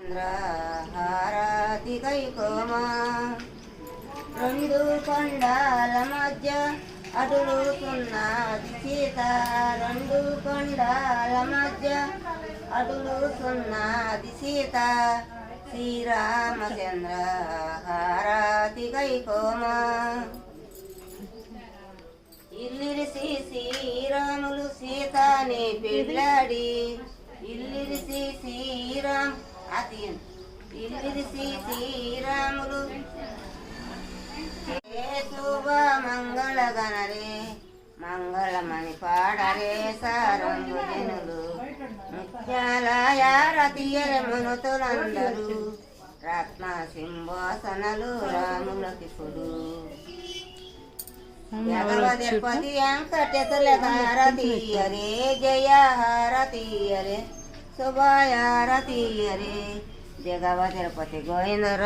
రామచంద్ర హారతి కైకోమా రెండు కొండాల మధ్య అడులుతున్నది సీత రెండు కొండాల మధ్య అడులుతున్నది సీత శ్రీరామచంద్ర హారతి కైకోమా ఇల్లిరిసి శ్రీరాములు సీతని పెళ్ళాడి ఇల్లిరిసి శ్రీరామ్ అది ఇల్లిరిసి శ్రీరాములు శుభ మంగళ గణరే మంగళమణి పాడరే సారంగు జనులు ముత్యాలయ రతియర మునుతులందరూ రత్న సింహాసనలు రాములకిపుడు జగవతిపతి వెంకటేశులకు హారతీయరే జయ హారతీయరే శుభాయ హారతీయరే జగవతిపతి గోవిందర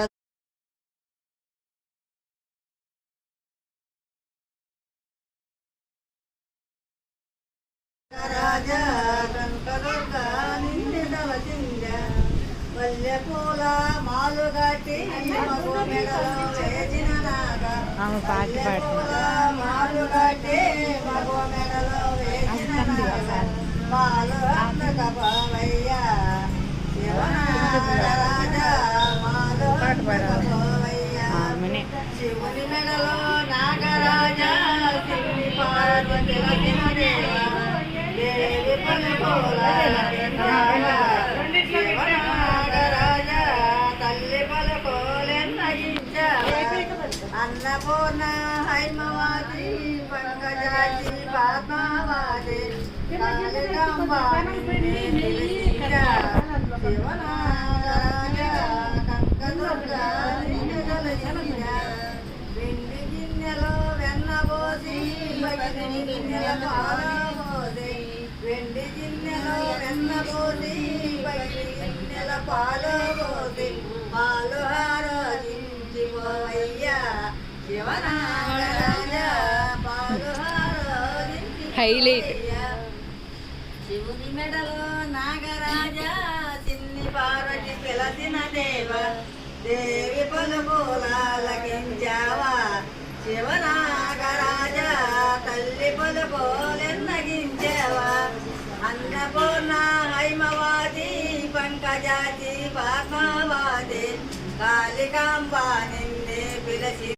రాజా వల్లె పూల మాలు కట్టి మాలు కట్టి మగవ మెడలో వేసిన మాలు అన్నకయ్యా రాజా మాలు అన్నకయ్యా శివుని మెడలో నాగరాజా శివుని పార్వతి దేవి పలుకోల అన్నపూర్ణ హైమవాది పంకజాతి పాత్మావాది వెండి గిన్నెలో వెన్నబోసి గిన్నెల పాలబోసి వెండి గిన్నెలో వెన్నబోసి గిన్నెల పాలబోసి పాలు హారోజించిపోవయ్యా శివనాగరాజా పాలు హైలైట్ శివుని మెడలో నాగరాజా చిన్ని పార్వతి పిలసిన దేవ దేవి పలుపులకించావా శివనాగరాజా తల్లి పలుపులెన్నగించావా అన్నపూర్ణ హైమవాది పంకజాతి పాత్మవాది కాళికాంబ నిన్నే పిలసి